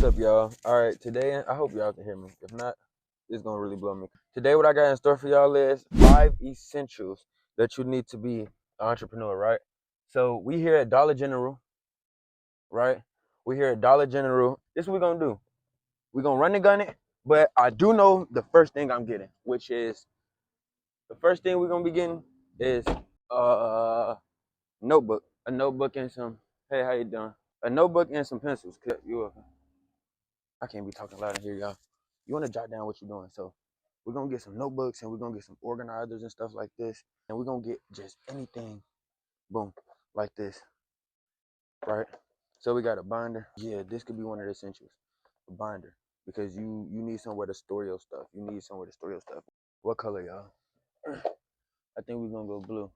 up, y'all? All right, today, I hope y'all can hear me. If not, it's gonna really blow me. Today, what I got in store for y'all is 5 essentials that you need to be an entrepreneur, right? So we here at Dollar General, right? We here at Dollar General. This is what we're gonna do. We're gonna run the gun it, but I do know the first thing I'm getting, which is the first thing we're gonna be getting is notebook, a notebook and some. Hey, how you doing? A notebook and some pencils. I can't be talking loud in here, y'all. You want to jot down what you're doing. So we're going to get some notebooks and we're going to get some organizers and stuff like this. And we're going to get just anything, boom, like this, right? So we got a binder. Yeah, this could be one of the essentials, a binder. Because you need somewhere to store your stuff. You need somewhere to store your stuff. What color, y'all? I think we're going to go blue.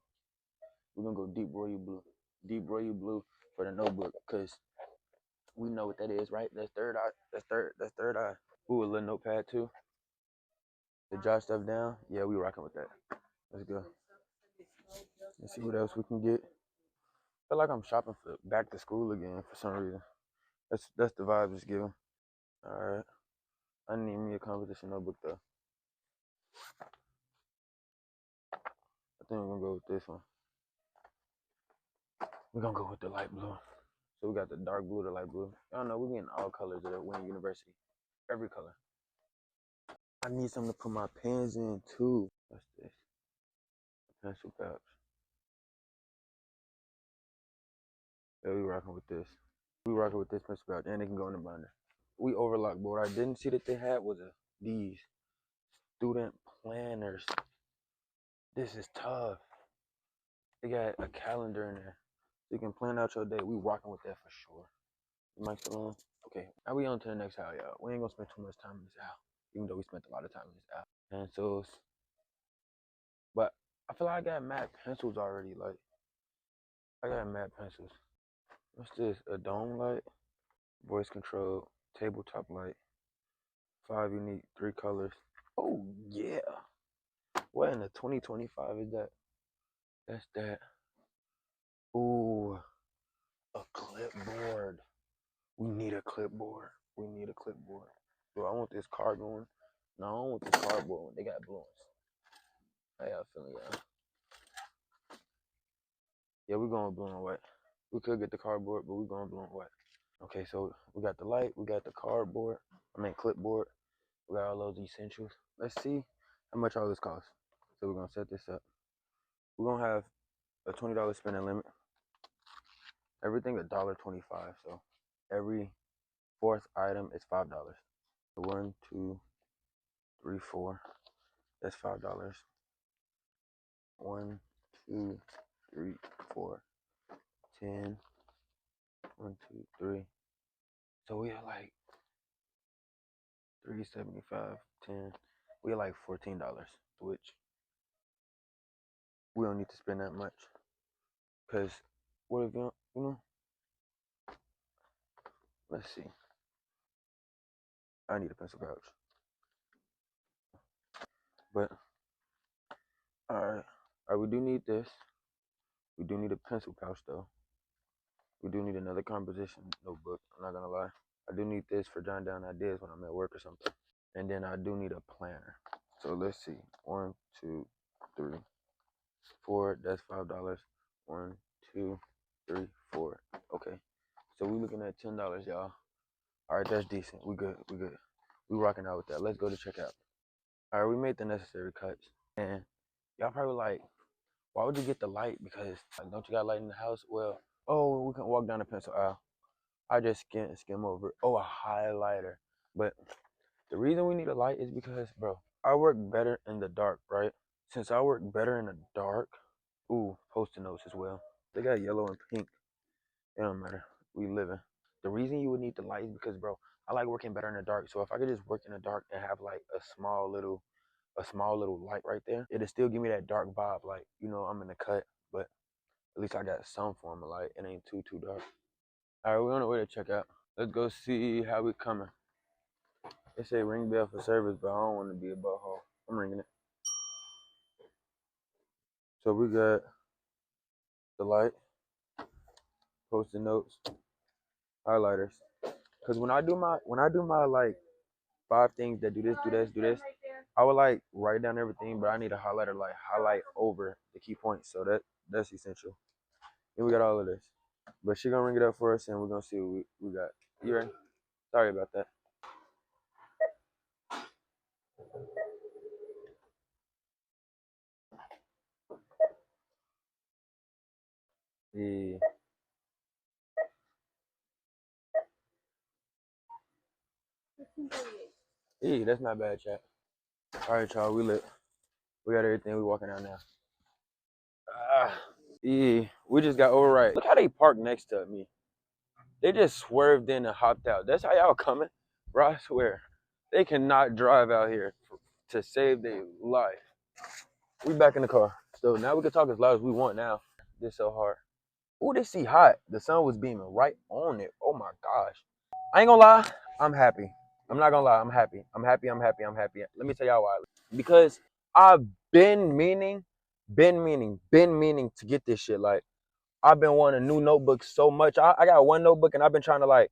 We're going to go deep royal blue. Deep royal blue for the notebook because we know what that is, right? That's third eye. That's third eye. Ooh, a little notepad too. To jot stuff down. Yeah, we rocking with that. Let's go. Let's see what else we can get. I feel like I'm shopping for back to school again for some reason. That's the vibe it's giving. Alright. I need me a composition notebook though. I think we're gonna go with this one. We're gonna go with the light blue. So we got the dark blue, the light blue. Y'all know we're getting all colors at WIN University. Every color. I need something to put my pens in too. What's this? A pencil pouch. Yeah, we rocking with this. We rocking with this pencil pouch, and it can go in the binder. We overlocked, but what I didn't see that they had was these student planners. This is tough. They got a calendar in there. So you can plan out your day. We rocking with that for sure. You mic still on? Okay. Now we on to the next house, y'all. We ain't gonna spend too much time in this house. Even though we spent a lot of time in this house. Pencils. But I feel like I got matte pencils already. Like I got matte pencils. What's this? A dome light? Voice control. Tabletop light. 5 unique, 3 colors. Oh yeah. What in the 2025 is that? That's that. Ooh, a clipboard. We need a clipboard. We need a clipboard. Bro, I want this cardboard one. No, I don't want this cardboard one. They got blue ones. How y'all feeling, y'all? Yeah, we're going blue and white. We could get the cardboard, but we're going blue and white. Okay, so we got the light. We got the cardboard. Clipboard. We got all those essentials. Let's see how much all this costs. So we're going to set this up. We're going to have a $20 spending limit. Everything $1.25. So every fourth item is $5. 1, 2, 3, 4. That's $5. 1, 2, 3, 4, 10. 1, 2, 3. So we are like 3.75, 10. We are like $14, which we don't need to spend that much. Cause what if you know? Let's see. I need a pencil pouch. But alright. Alright, we do need this. We do need a pencil pouch though. We do need another composition notebook. I'm not gonna lie. I do need this for jotting down ideas when I'm at work or something. And then I do need a planner. So let's see. 1, 2, 3, 4. That's $5. 1, 2, 3, 4. Okay. So we looking at $10, y'all. Alright, that's decent. We good. We good. We rocking out with that. Let's go to checkout. Alright, we made the necessary cuts. And y'all probably like, why would you get the light? Because like, don't you got light in the house? Well, oh, we can walk down the pencil aisle. I just skim over it. Oh, a highlighter. But the reason we need a light is because, bro, I work better in the dark, right? Since I work better in the dark, ooh, post-it notes as well. They got yellow and pink. It don't matter. We living. The reason you would need the light is because, bro, I like working better in the dark. So if I could just work in the dark and have like a small little light right there, it'll still give me that dark vibe. Like, you know, I'm in the cut, but at least I got some form of light. It ain't too dark. All right, we're on the way to check out. Let's go see how we coming. They say ring bell for service, but I don't want to be a butthole. I'm ringing it. So we got the light, post-it notes, highlighters. Cause when I do my like 5 things that do this, do this, do this, I would like write down everything, but I need a highlighter like highlight over the key points. So that's essential. And we got all of this. But she gonna ring it up for us and we're gonna see what we got. You ready? Sorry about that. Yeah. Yeah, that's not bad, chat. Alright, y'all, we lit. We got everything. We walking out now. Ah. Yeah, we just got override. Look how they parked next to me. They just swerved in and hopped out. That's how y'all coming, bro. I swear, they cannot drive out here to save their life. We back in the car. So now we can talk as loud as we want. Now this so hard. Ooh, this sea hot. The sun was beaming right on it. Oh my gosh. I ain't gonna lie. I'm happy. I'm not gonna lie. I'm happy. I'm happy. I'm happy. I'm happy. Let me tell y'all why. Because I've been meaning to get this shit. Like I've been wanting a new notebook so much. I got one notebook and I've been trying to like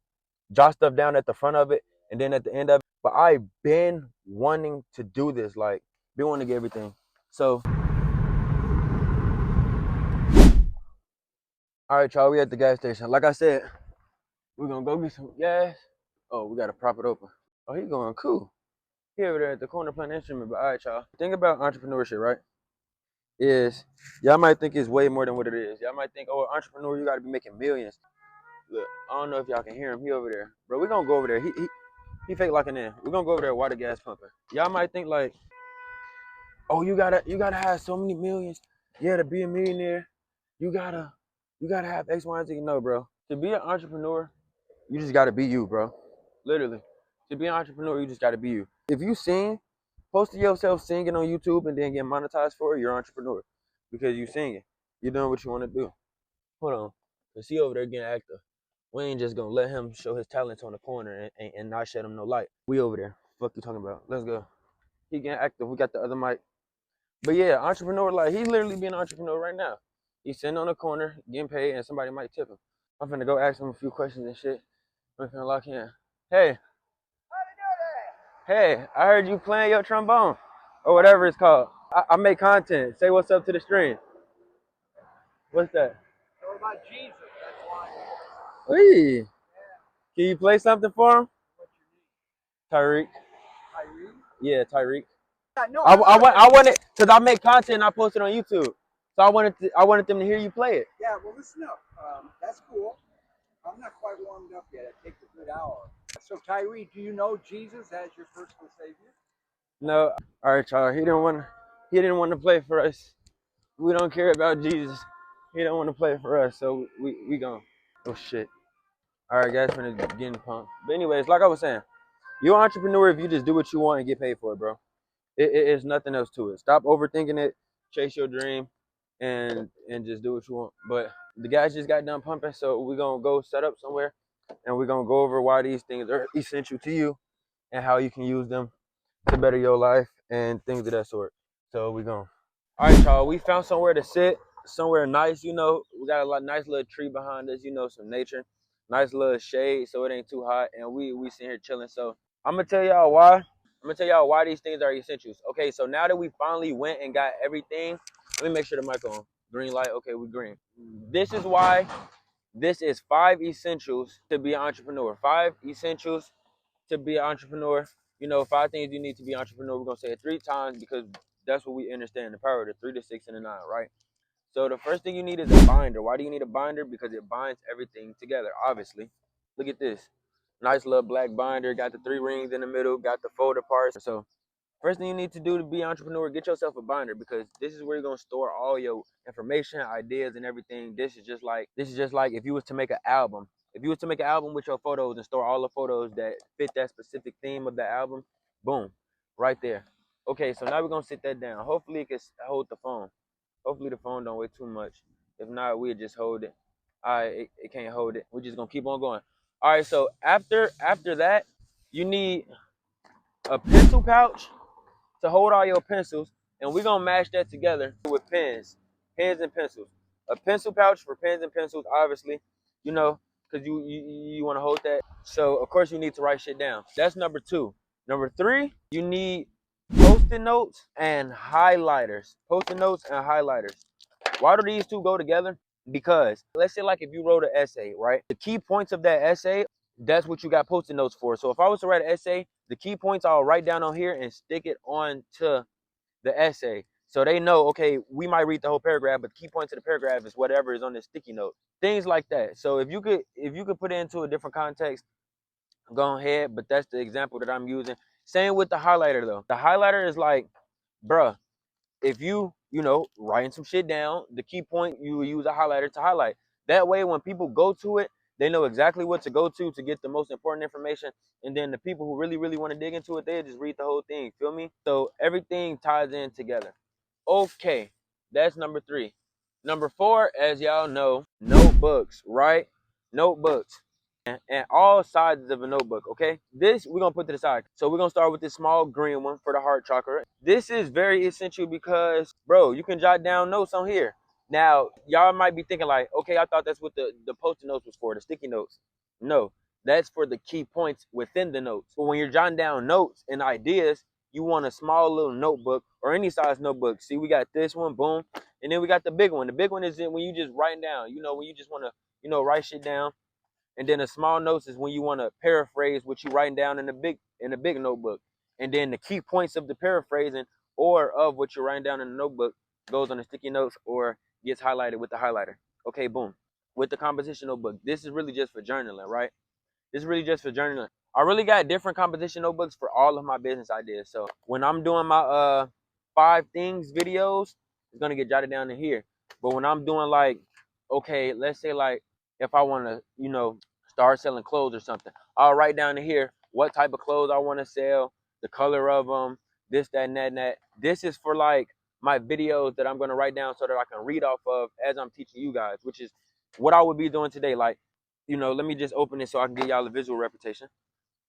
jot stuff down at the front of it and then at the end of it. But I've been wanting to do this. Like been wanting to get everything. So all right, y'all. We at the gas station. Like I said, we're gonna go get some gas. Oh, we gotta prop it open. Oh, he going cool. He over there at the corner playing instrument. But all right, y'all. Think about entrepreneurship, right? Is y'all might think it's way more than what it is. Y'all might think, oh, entrepreneur, you gotta be making millions. Look, I don't know if y'all can hear him. He over there, bro. We gonna go over there. He fake locking in. We gonna go over there while the gas pumping. Y'all might think like, oh, you gotta have so many millions. Yeah, to be a millionaire, you gotta have X, Y, and Z. No, bro. To be an entrepreneur, you just gotta be you, bro. Literally. To be an entrepreneur, you just gotta be you. If you sing, posting yourself singing on YouTube and then get monetized for it, you're an entrepreneur. Because you singing. You're doing what you want to do. Hold on. Cause he over there getting active. We ain't just gonna let him show his talents on the corner and not shed him no light. We over there. Fuck you talking about. Let's go. He getting active. We got the other mic. But yeah, entrepreneur, like he's literally being an entrepreneur right now. He's sitting on the corner, getting paid, and somebody might tip him. I'm finna go ask him a few questions and shit. I'm finna lock in. Hey, hey, I heard you playing your trombone. Or whatever it's called. I make content. Say what's up to the stream. What's that? So about Jesus, that's why. Hey, can you play something for him? Tyreek. Tyreek? Yeah, Tyreek. Yeah, no, I wanted because I make content and I post it on YouTube. So I wanted them to hear you play it. Yeah, well listen up. That's cool. I'm not quite warmed up yet. It takes a good hour. So Tyree, do you know Jesus as your personal savior? No. All right, y'all. He didn't want to play for us. We don't care about Jesus. He don't want to play for us, so we gone. Oh shit. All right, guys, finna getting pumped. But anyways, like I was saying, you're an entrepreneur if you just do what you want and get paid for it, bro. It's nothing else to it. Stop overthinking it. Chase your dream, and just do what you want. But the guys just got done pumping, so we're gonna go set up somewhere, and we're gonna go over why these things are essential to you and how you can use them to better your life and things of that sort. So we going. All right, y'all. We found somewhere to sit, somewhere nice. You know, we got a nice little tree behind us. You know, some nature, nice little shade, so it ain't too hot. And we sitting here chilling. So I'm gonna tell y'all why. I'm gonna tell y'all why these things are essentials. Okay, so now that we finally went and got everything, let me make sure the mic on. Green light. Okay, we green. This is why. This is 5 essentials to be an entrepreneur. 5 essentials to be an entrepreneur. You know, 5 things you need to be an entrepreneur. We're gonna say it 3 times because that's what we understand, the power of the 3, the 6, and the 9, right? So the first thing you need is a binder. Why do you need a binder? Because it binds everything together, obviously. Look at this. Nice little black binder, got the 3 rings in the middle, got the folder parts. So first thing you need to do to be an entrepreneur, get yourself a binder because this is where you're gonna store all your information, ideas, and everything. This is just like if you was to make an album. If you was to make an album with your photos and store all the photos that fit that specific theme of the album, boom, right there. Okay, so now we're gonna sit that down. Hopefully it can hold the phone. Hopefully the phone don't weigh too much. If not, we'll just hold it. All right, it can't hold it. We're just gonna keep on going. All right, so after that, you need a pencil pouch to hold all your pencils, and we're gonna match that together with pens and pencils. A pencil pouch for pens and pencils, obviously. You know, because you want to hold that. So of course you need to write shit down. That's number 2. Number 3, you need post-it notes and highlighters. Post-it notes and highlighters. Why do these two go together? Because let's say like if you wrote an essay, right? The key points of that essay, that's what you got post-it notes for. So if I was to write an essay, the key points I'll write down on here and stick it on to the essay. So they know, okay, we might read the whole paragraph, but the key points of the paragraph is whatever is on this sticky note. Things like that. So if you could put it into a different context, go ahead. But that's the example that I'm using. Same with the highlighter though. The highlighter is like, bruh, if you know, writing some shit down, the key point, you will use a highlighter to highlight. That way, when people go to it, they know exactly what to go to get the most important information. And then the people who really, really want to dig into it, they just read the whole thing. Feel me? So everything ties in together. Okay, that's number 3. Number 4, as y'all know, notebooks, right? Notebooks. And all sizes of a notebook, okay? This we're gonna put to the side. So we're gonna start with this small green one for the heart chakra. This is very essential because, bro, you can jot down notes on here. Now, y'all might be thinking like, okay, I thought that's what the post-it notes was for, the sticky notes. No, that's for the key points within the notes. But when you're jotting down notes and ideas, you want a small little notebook or any size notebook. See, we got this one, boom. And then we got the big one. The big one is when you just writing down, you know, when you just want to, you know, write shit down. And then a small notes is when you want to paraphrase what you writing down in a big notebook. And then the key points of the paraphrasing or of what you're writing down in the notebook goes on the sticky notes or gets highlighted with the highlighter. Okay, boom. With the composition notebook, this is really just for journaling, right? This is really just for journaling. I really got different composition notebooks for all of my business ideas. So when I'm doing my 5 things videos, it's gonna get jotted down in here. But when I'm doing like, okay, let's say like if I want to, you know, start selling clothes or something, I'll write down in here what type of clothes I want to sell, the color of them, this, that, and that, and that. This is for like my videos that I'm gonna write down so that I can read off of as I'm teaching you guys, which is what I would be doing today. Like, you know, let me just open it so I can get y'all a visual representation.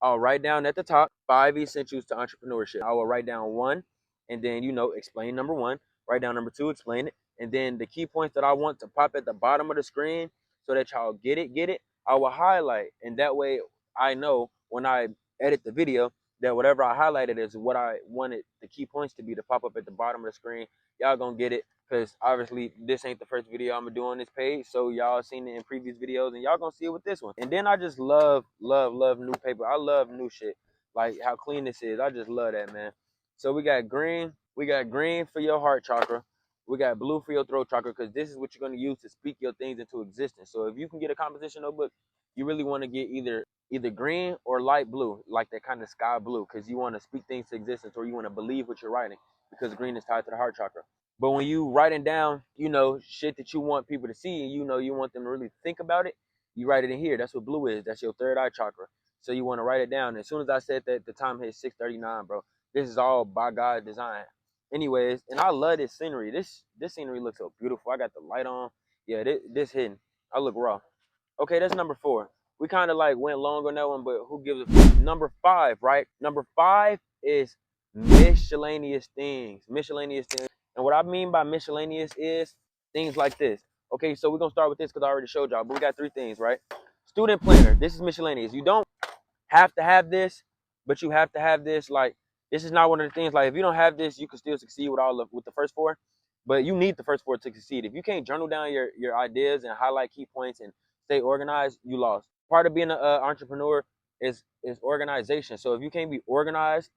I'll write down at the top 5 essentials to entrepreneurship. I will write down 1 and then, you know, explain number 1. Write down number 2, explain it. And then the key points that I want to pop at the bottom of the screen so that y'all get it, I will highlight. And that way I know when I edit the video that whatever I highlighted is what I wanted the key points to be to pop up at the bottom of the screen. Y'all gonna get it because obviously this ain't the first video I'm gonna do on this page. So y'all seen it in previous videos and y'all gonna see it with this one. And then I just love new paper. I love new shit. Like how clean this is. I just love that, man. So we got green. We got green for your heart chakra. We got blue for your throat chakra because this is what you're gonna use to speak your things into existence. So if you can get a composition notebook, you really want to get either green or light blue, like that kind of sky blue, because you want to speak things to existence or you want to believe what you're writing because green is tied to the heart chakra. But when you writing down, you know, shit that you want people to see and you know you want them to really think about it, you write it in here. That's what blue is. That's your third eye chakra. So you want to write it down. As soon as I said that, the time hit 6:39, bro. This is all by God's design. Anyways, and I love this scenery. This scenery looks so beautiful. I got the light on. Yeah, this hidden. I look raw. Okay, that's number 4. We kind of like went long on that one, but who gives a fuck? Number 5, right? Number 5 is miscellaneous things. Miscellaneous things. And what I mean by miscellaneous is things like this. Okay, so we're gonna start with this because I already showed y'all, but we got 3 things, right? Student planner. This is miscellaneous. You don't have to have this, but you have to have this. Like, this is not one of the things. Like, if you don't have this, you can still succeed with the first 4, but you need the first 4 to succeed. If you can't journal down your ideas and highlight key points and stay organized, you lost. Part of being an entrepreneur is organization. So if you can't be organized,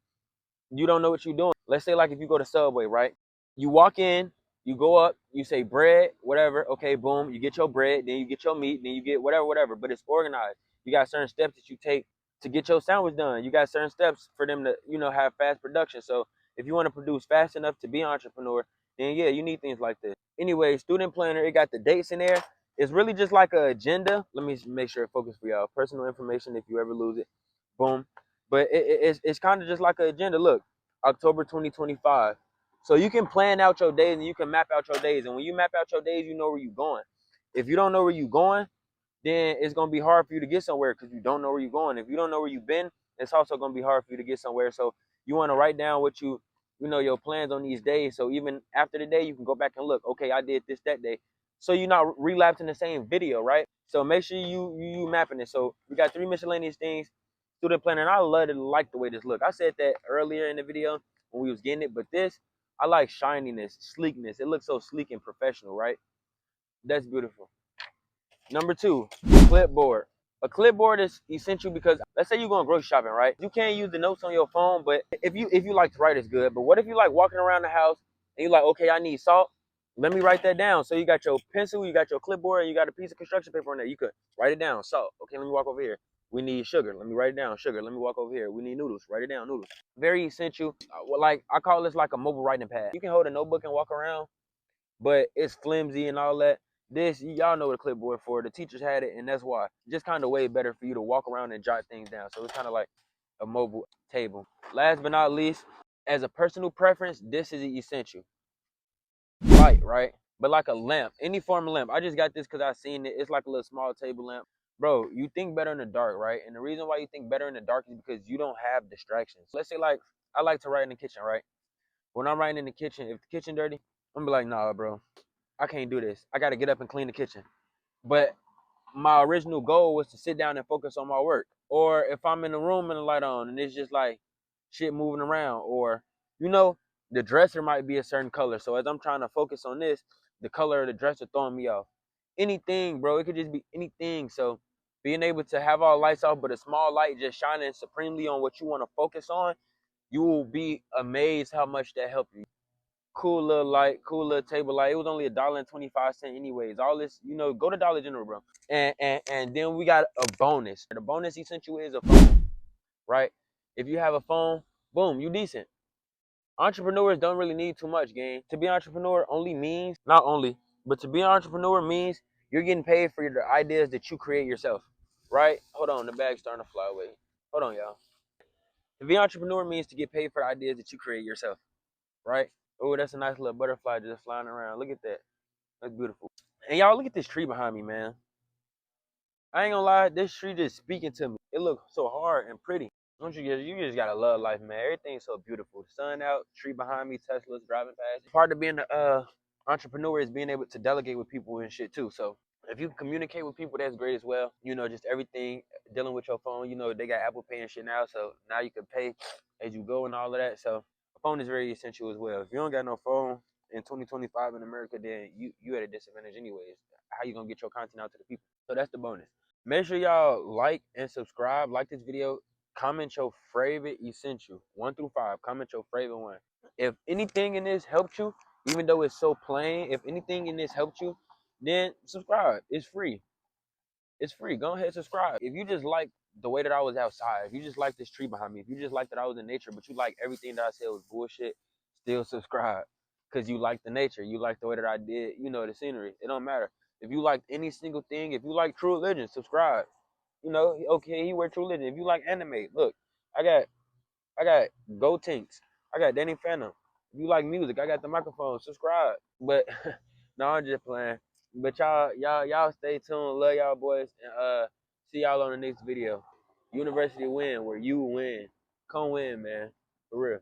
you don't know what you're doing. Let's say like if you go to Subway, right? You walk in, you go up, you say bread, whatever. Okay, boom, you get your bread, then you get your meat, then you get whatever. But it's organized. You got certain steps that you take to get your sandwich done. You got certain steps for them to, you know, have fast production. So if you want to produce fast enough to be an entrepreneur, then yeah, you need things like this. Anyway, student planner, it got the dates in there. It's really just like an agenda. Let me make sure it focus for y'all. Personal information if you ever lose it. Boom. But it's kind of just like an agenda. Look, October 2025. So you can plan out your days and you can map out your days. And when you map out your days, you know where you're going. If you don't know where you're going, then it's going to be hard for you to get somewhere because you don't know where you're going. If you don't know where you've been, it's also going to be hard for you to get somewhere. So you want to write down what you know, your plans on these days. So even after the day, you can go back and look, okay, I did this that day. so you're not relapsing the same video, right? So make sure you mapping it. So we got 3 miscellaneous things. Student planner, and I love to like the way this look. I said that earlier in the video when we was getting it, but this, I like shininess, sleekness. It looks so sleek and professional, right? That's beautiful. Number 2, clipboard. A clipboard is essential because let's say you're going grocery shopping, right? You can't use the notes on your phone, but if you like to write, it's good. But what if you like walking around the house and you're like, okay, I need salt. Let me write that down. So you got your pencil, you got your clipboard, and you got a piece of construction paper on there. You could write it down. Salt. Okay, let me walk over here. We need sugar. Let me write it down. Sugar. Let me walk over here. We need noodles. Write it down. Noodles. Very essential. Like I call this like a mobile writing pad. You can hold a notebook and walk around, but it's flimsy and all that. This, y'all know what a clipboard for. The teachers had it, and that's why. Just kind of way better for you to walk around and jot things down. So it's kind of like a mobile table. Last but not least, as a personal preference, this is essential. Light, right? But like a lamp, any form of lamp. I just got this because I seen it. It's like a little small table lamp. Bro, you think better in the dark, right? And the reason why you think better in the dark is because you don't have distractions. Let's say like, I like to write in the kitchen, right? When I'm writing in the kitchen, if the kitchen dirty, I'm gonna be like, nah, bro, I can't do this. I gotta get up and clean the kitchen. But my original goal was to sit down and focus on my work. Or if I'm in the room and the light on and it's just like shit moving around, or you know, the dresser might be a certain color. So as I'm trying to focus on this, the color of the dresser throwing me off. Anything, bro. It could just be anything. So being able to have all lights off, but a small light just shining supremely on what you want to focus on, you will be amazed how much that helped you. Cool little light, cool little table light. It was only $1.25 anyways. All this, go to Dollar General, bro. And then we got a bonus. The bonus essential is a phone, right? If you have a phone, boom, you decent. Entrepreneurs don't really need too much, gang. To be an entrepreneur only means, not only, but to be an entrepreneur means you're getting paid for the ideas that you create yourself, right? Hold on, the bag's starting to fly away. Hold on, y'all. To be an entrepreneur means to get paid for the ideas that you create yourself, right? Oh, that's a nice little butterfly just flying around. Look at that. That's beautiful. And y'all, look at this tree behind me, man. I ain't gonna lie, this tree just speaking to me. It looks so hard and pretty. Don't you just gotta love life, man. Everything's so beautiful. The sun out, tree behind me, Tesla's driving past. Part of being an entrepreneur is being able to delegate with people and shit too. So if you communicate with people, that's great as well. Just everything dealing with your phone. They got Apple Pay and shit now, so now you can pay as you go and all of that. So a phone is very essential as well. If you don't got no phone in 2025 in America, then you at a disadvantage anyways. How you gonna get your content out to the people? So that's the bonus. Make sure y'all like and subscribe. Like this video. Comment your favorite essential 1 through 5. Comment your favorite one. If anything in this helped you, even though it's so plain, if anything in this helped you, then subscribe. It's free. It's free. Go ahead, subscribe. If you just like the way that I was outside, if you just like this tree behind me, if you just like that I was in nature, but you like everything that I said was bullshit, still subscribe. Because you like the nature. You like the way that I did, the scenery. It don't matter. If you like any single thing, if you like True Religion, subscribe. Okay, he wear True Religion. If you like anime, look, I got Go Tinks. I got Danny Phantom. If you like music, I got the microphone. Subscribe. But no, I'm just playing. But y'all stay tuned. Love y'all boys. And see y'all on the next video. University of W.I.N, where you win. Come win, man. For real.